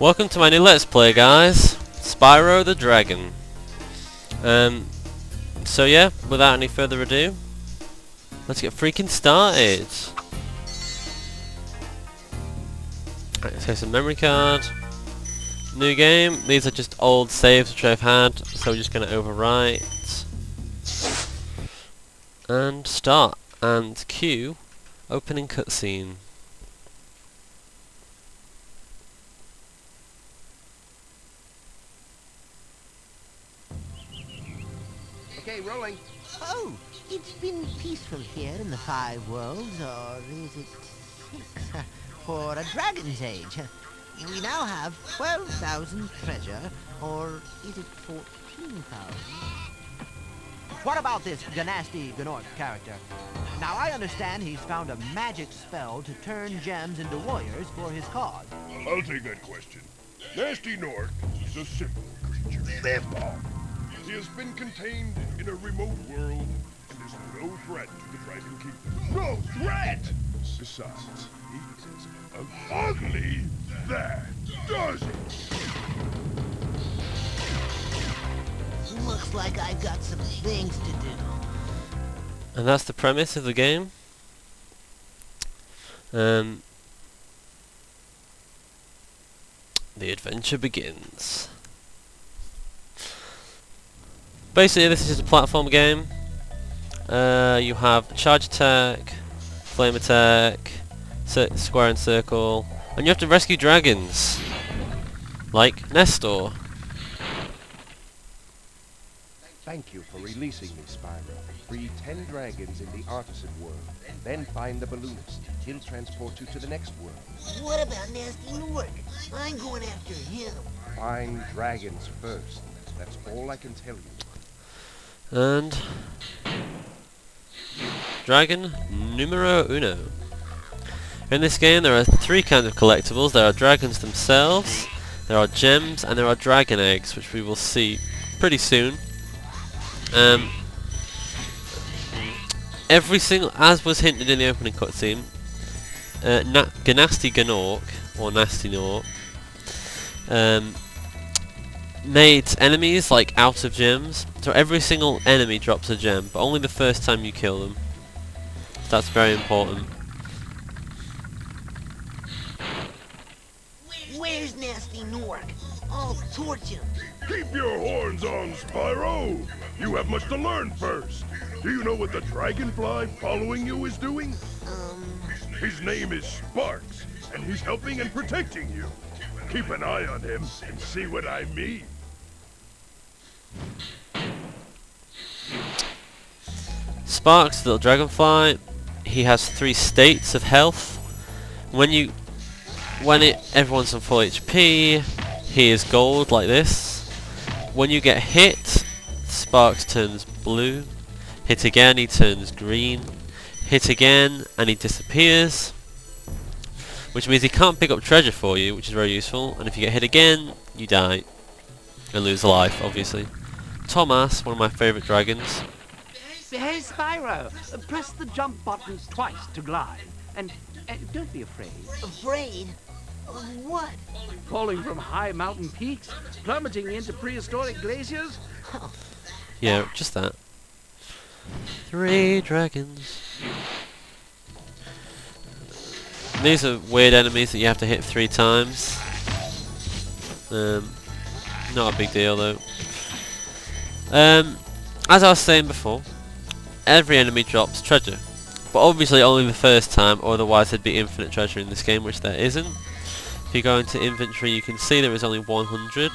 Welcome to my new Let's Play, guys. Spyro the Dragon. So yeah, without any further ado, let's get freaking started. Right, let's get some memory card. New game. These are just old saves which I've had, so we're just going to overwrite. And start. And cue opening cutscene. Okay, rolling. Oh, it's been peaceful here in the Five Worlds, or is it 6? For a Dragon's Age. We now have 12,000 treasure, or is it 14,000? What about this Ganasty Gnorc character? Now I understand he's found a magic spell to turn gems into warriors for his cause. I'll take that question. Nasty Gnorc is a simple creature. He has been contained in a remote world and is no threat to the Dragon Kingdom. No threat! Besides, he is ugly. That does it! Looks like I've got some things to do. And that's the premise of the game. The adventure begins. Basically, this is just a platform game. You have charge attack, flame attack, square and circle, and you have to rescue dragons, like Nestor. Thank you for releasing me, Spyro. Free 10 dragons in the Artisan world. Then find the balloonist. He'll transport you to the next world. What about Nasty Gnorc? I'm going after him. Find dragons first. That's all I can tell you. And dragon numero uno. In this game there are 3 kinds of collectibles. There are dragons themselves, there are gems, and there are dragon eggs, which we will see pretty soon. Every single, as was hinted in the opening cutscene, Ganasty Gnorc, or Nasty Gnorc, made enemies like out of gems. So every single enemy drops a gem, but only the first time you kill them. So that's very important. Where's Nasty Gnorc? I'll torch him. Keep your horns on, Spyro! You have much to learn first. Do you know what the dragonfly following you is doing? His name is Sparks, and he's helping and protecting you. Keep an eye on him and see what I mean. Sparks, the little dragonfly, he has 3 states of health. Everyone's on full HP, he is gold like this. When you get hit, Sparks turns blue. Hit again, he turns green. Hit again, and he disappears. Which means he can't pick up treasure for you, which is very useful. And if you get hit again, you die. And lose a life, obviously. Thomas, one of my favourite dragons. Hey, Spyro, press the jump button twice to glide. And don't be afraid. Afraid? Of what? Falling from high mountain peaks, plummeting into prehistoric glaciers. Yeah, just that. 3 dragons. These are weird enemies that you have to hit 3 times. Not a big deal though. As I was saying before, every enemy drops treasure. But obviously only the first time, or otherwise there'd be infinite treasure in this game, which there isn't. If you go into inventory, you can see there is only 100.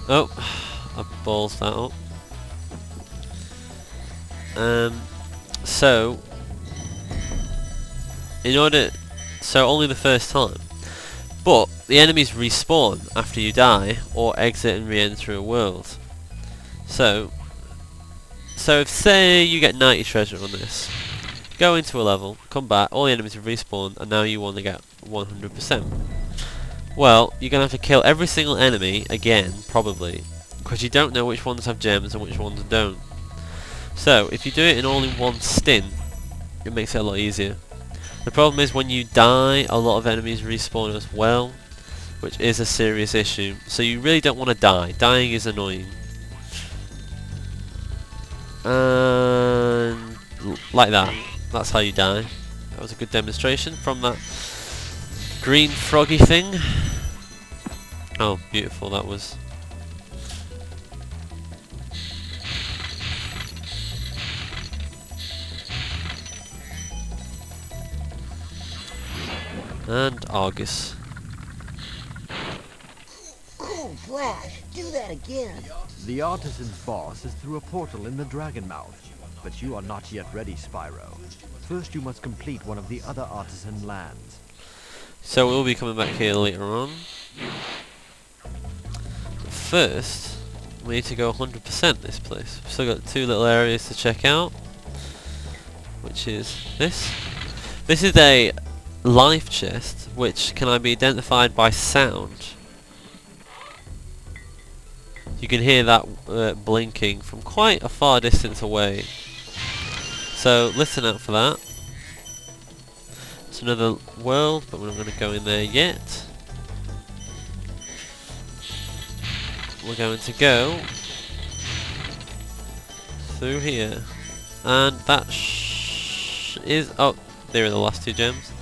Oh, I balls that up. So only the first time. But the enemies respawn after you die, or exit and re-enter a world. So if, say, you get 90 treasure on this, go into a level, come back, all the enemies have respawned, and now you want to get 100%. Well, you're going to have to kill every single enemy again, probably, because you don't know which ones have gems and which ones don't. So, if you do it in all in one stint, it makes it a lot easier. The problem is when you die, a lot of enemies respawn as well, which is a serious issue. So you really don't want to die. Dying is annoying. And like that. That's how you die. That was a good demonstration from that green froggy thing. Oh, beautiful that was. And Argus. Cool flash. Do that again. The Artisan's boss is through a portal in the Dragon Mouth, but you are not yet ready, Spyro. First you must complete one of the other Artisan lands. So we'll be coming back here later on. But first, we need to go 100% this place. We've still got 2 little areas to check out, which is this. This is a life chest, which can be identified by sound. You can hear that blinking from quite a far distance away. So listen out for that. It's another world, but we're not going to go in there yet. We're going to go through here, and that is there are the last 2 gems.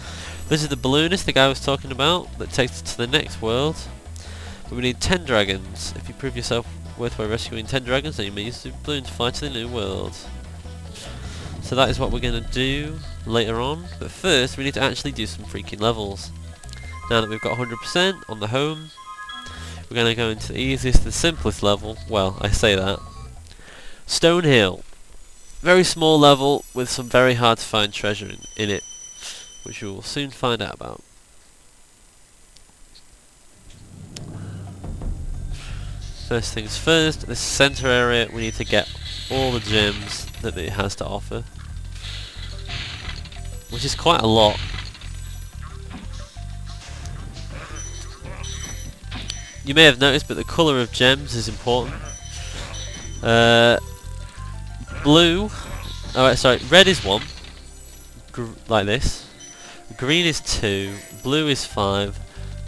This is the balloonist the guy was talking about that takes us to the next world. But we need 10 dragons. If you prove yourself worth by rescuing 10 dragons, then you may use the balloon to fly to the new world. So that is what we're going to do later on. But first, we need to actually do some freaking levels. Now that we've got 100% on the home, we're going to go into the easiest and simplest level. Well, I say that. Stone Hill. Very small level with some very hard to find treasure in it, which you will soon find out about. First things first, this center area, we need to get all the gems that it has to offer, which is quite a lot. You may have noticed, but the colour of gems is important. Blue, red is 1, like this. Green is 2, blue is 5,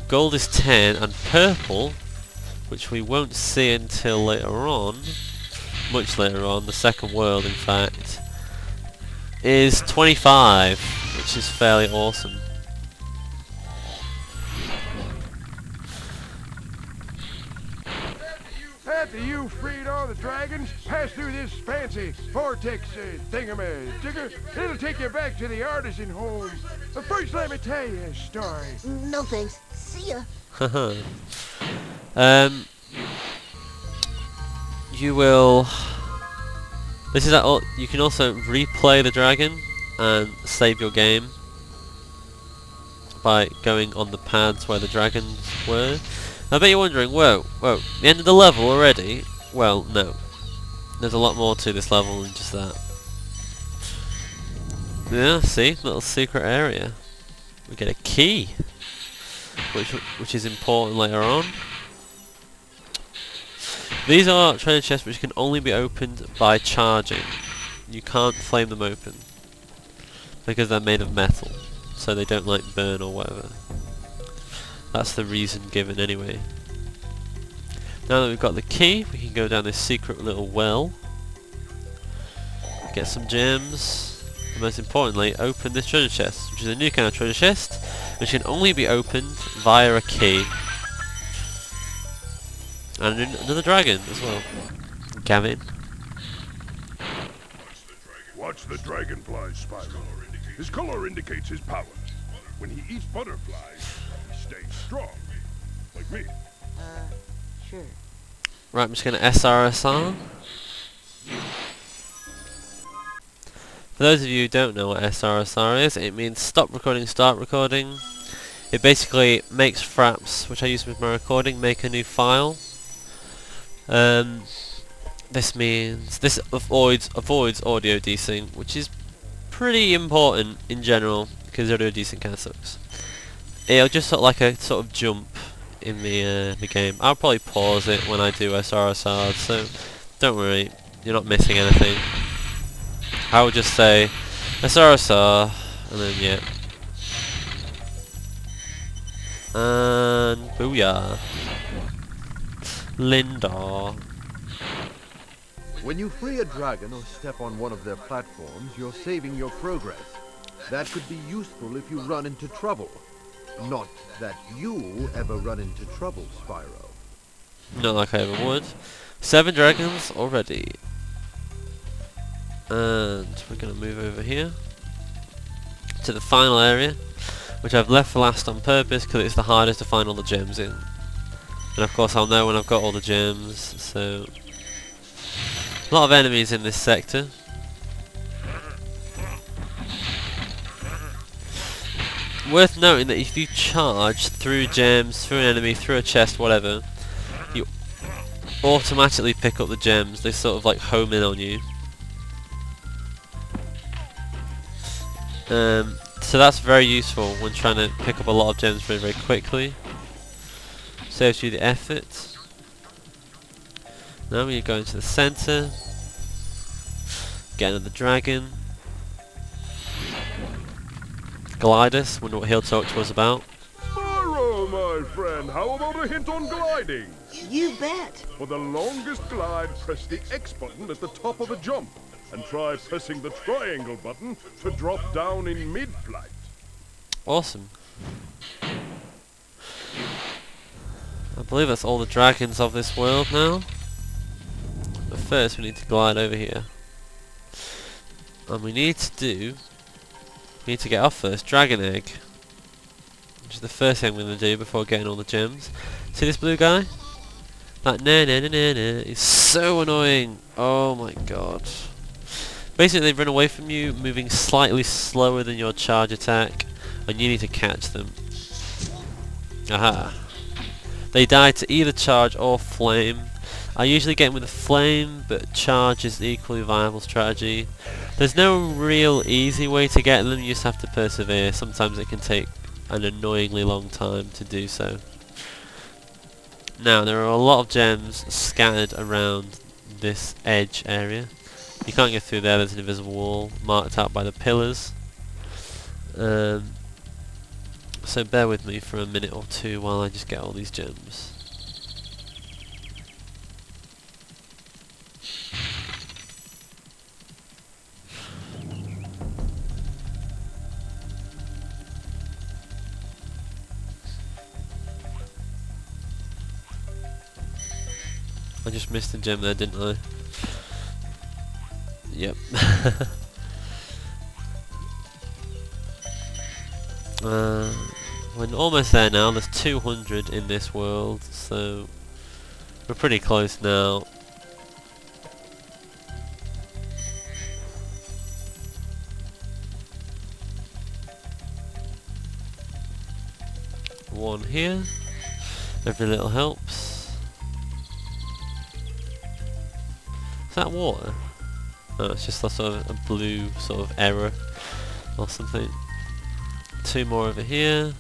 gold is 10, and purple, which we won't see until later on, much later on, the second world in fact, is 25, which is fairly awesome. After you freed all the dragons, pass through this fancy vortex thingamajigger. It'll take you back to the Artisan home. But first, let me tell you a story. No thanks. See ya. You will. This is all. You can also replay the dragon and save your game by going on the pads where the dragons were. I bet you're wondering, whoa, the end of the level already? Well, no. There's a lot more to this level than just that. Yeah, see? Little secret area. We get a key, which is important later on. These are treasure chests which can only be opened by charging. You can't flame them open, because they're made of metal, so they don't like burn or whatever. That's the reason given anyway. Now that we've got the key, we can go down this secret little well, get some gems, and most importantly, open this treasure chest, which is a new kind of treasure chest, which can only be opened via a key. And another dragon as well. Gavin. Watch the dragonfly, Spyro. His color indicates his power. When he eats butterflies, he stays strong. Like me. Sure. Right, I'm just going to SRSR. For those of you who don't know what SRSR is, it means stop recording, start recording. It basically makes fraps, which I use with my recording, make a new file. This means this avoids audio desync, which is pretty important in general because audio desync kind of sucks. It'll just sort of jump in the game. I'll probably pause it when I do SRSR, so don't worry, you're not missing anything. I will just say SRSR, and then yeah. And booyah. Linda. When you free a dragon or step on one of their platforms, you're saving your progress. That could be useful if you run into trouble. Not that you ever run into trouble, Spyro. Not like I ever would. 7 dragons already. And we're going to move over here to the final area, which I've left for last on purpose because it's the hardest to find all the gems in. And of course I'll know when I've got all the gems, so... A lot of enemies in this sector. Worth noting that if you charge through gems, through an enemy, through a chest, whatever, you automatically pick up the gems. They sort of like home in on you. So that's very useful when trying to pick up a lot of gems very, very quickly. Saves you the effort. Now we go into the centre. Get another dragon. Glidus, wonder what he'll talk to us about. Spyro, my friend, how about a hint on gliding? You bet. For the longest glide, press the X button at the top of a jump, and try pressing the triangle button to drop down in mid-flight. Awesome. I believe that's all the dragons of this world now. But first we need to glide over here. And we need to get our first dragon egg. Which is the first thing I'm going to do before getting all the gems. See this blue guy? That na is so annoying. Oh my god. Basically they run away from you, moving slightly slower than your charge attack, and you need to catch them. Aha. They die to either charge or flame. I usually get them with a flame, but charge is the equally viable strategy. There's no real easy way to get them, you just have to persevere. Sometimes it can take an annoyingly long time to do so. Now, there are a lot of gems scattered around this edge area. You can't get through there, there's an invisible wall marked out by the pillars. So bear with me for a minute or two while I just get all these gems. I just missed a gem there, didn't I? Yep. We're almost there now. There's 200 in this world, so we're pretty close now. One here. Every little helps. Is that water? No, it's just a sort of a blue sort of error or something. 2 more over here.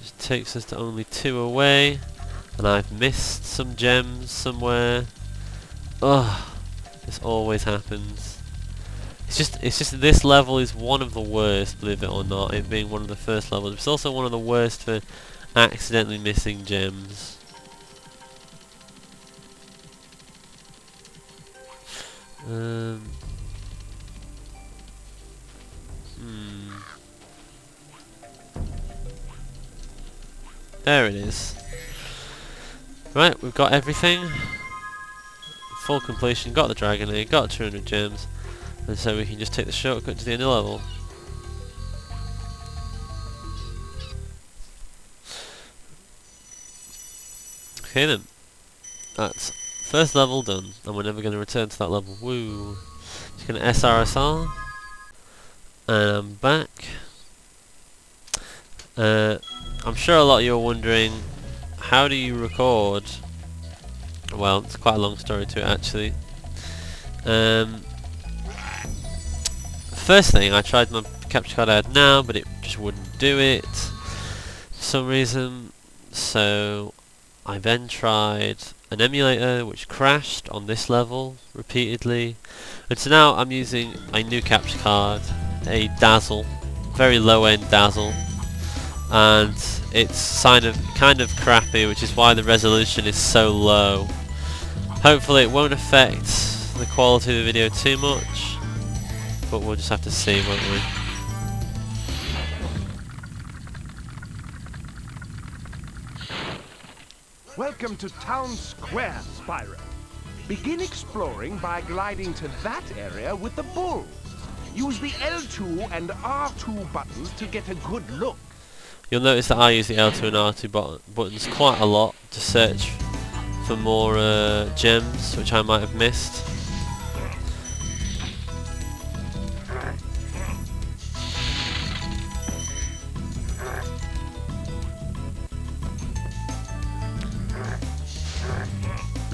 Just takes us to only 2 away, and I've missed some gems somewhere. Ugh, this always happens. It's just this level is one of the worst, believe it or not, it being one of the first levels. It's also one of the worst for accidentally missing gems. There it is. Right, we've got everything. Full completion, got the dragon egg, got 200 gems, and so we can just take the shortcut to the end of the level. Okay then, that's first level done, and we're never going to return to that level. Woo! Just going to SRSR, and I'm back. I'm sure a lot of you are wondering, how do you record? Well, it's quite a long story to it actually. First thing, I tried my capture card I had now, but it just wouldn't do it for some reason. So I then tried an emulator which crashed on this level repeatedly, and so now I'm using a new capture card, a Dazzle, very low end Dazzle, and it's kind of crappy, which is why the resolution is so low. Hopefully it won't affect the quality of the video too much, but we'll just have to see, won't we? Welcome to Town Square, Spyro. Begin exploring by gliding to that area with the bull. Use the L2 and R2 buttons to get a good look. You'll notice that I use the L2 and R2 buttons quite a lot to search for more gems, which I might have missed.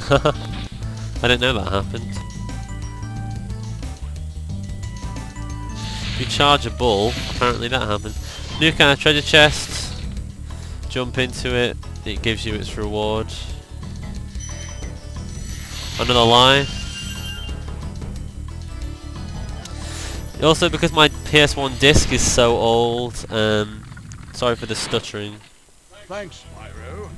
I didn't know that happened. If you charge a bull, apparently that happened. New kind of treasure chest. Jump into it. It gives you its reward. Another life. Also, because my PS1 disc is so old, sorry for the stuttering. Thanks, Spyro.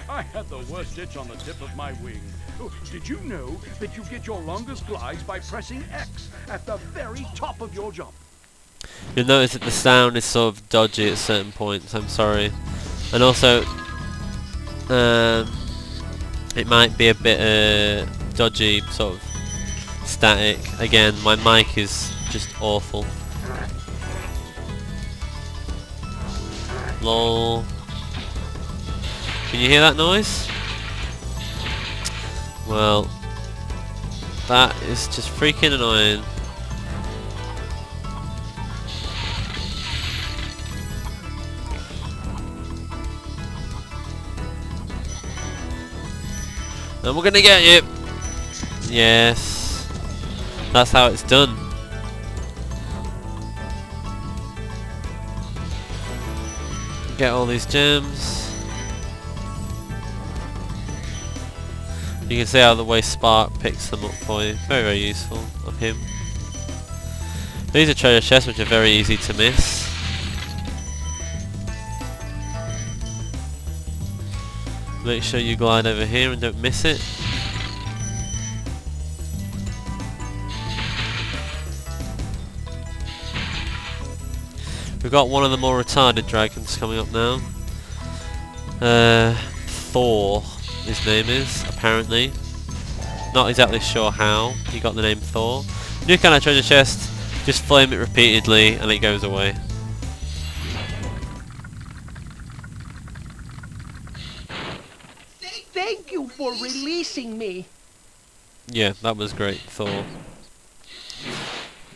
I had the worst itch on the tip of my wing. Oh, did you know that you get your longest glides by pressing X at the very top of your jump? You'll notice that the sound is sort of dodgy at certain points, I'm sorry. And also, it might be a bit dodgy, sort of static. Again, my mic is just awful. Lol. Can you hear that noise? Well, that is just freaking annoying. And we're gonna get you! Yes. That's how it's done. Get all these gems. You can see how the way Spark picks them up for you. Very, very useful of him. These are treasure chests which are very easy to miss. Make sure you glide over here and don't miss it. We've got one of the more retarded dragons coming up now. Thor, his name is, apparently. Not exactly sure how he got the name Thor. New kind of treasure chest, just flame it repeatedly and it goes away. Thank you for releasing me. Yeah, that was great, Thor.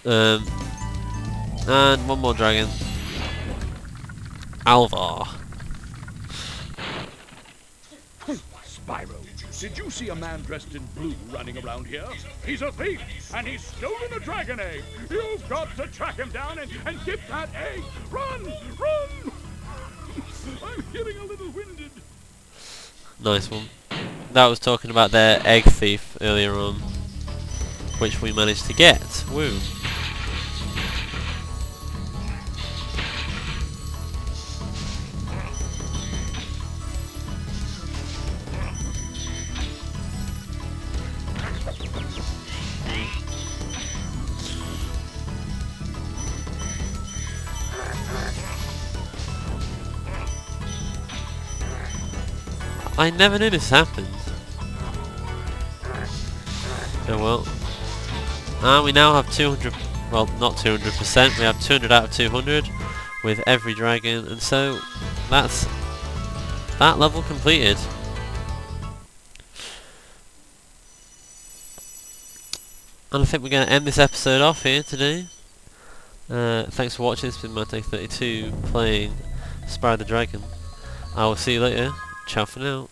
And one more dragon. Alvar. Spyro, did you see a man dressed in blue running around here? He's a thief, and he's stolen a dragon egg. You've got to track him down and get that egg. Run! Run! I'm getting a little winded. Nice one. That was talking about their egg thief earlier on, which we managed to get. Woo. I never knew this happened. Oh well. And we now have 200, well not 200%, we have 200 out of 200 with every dragon, and so that's that level completed. And I think we're going to end this episode off here today. Thanks for watching. It's been Mate32 playing Spyro the Dragon. I will see you later. Ciao for now.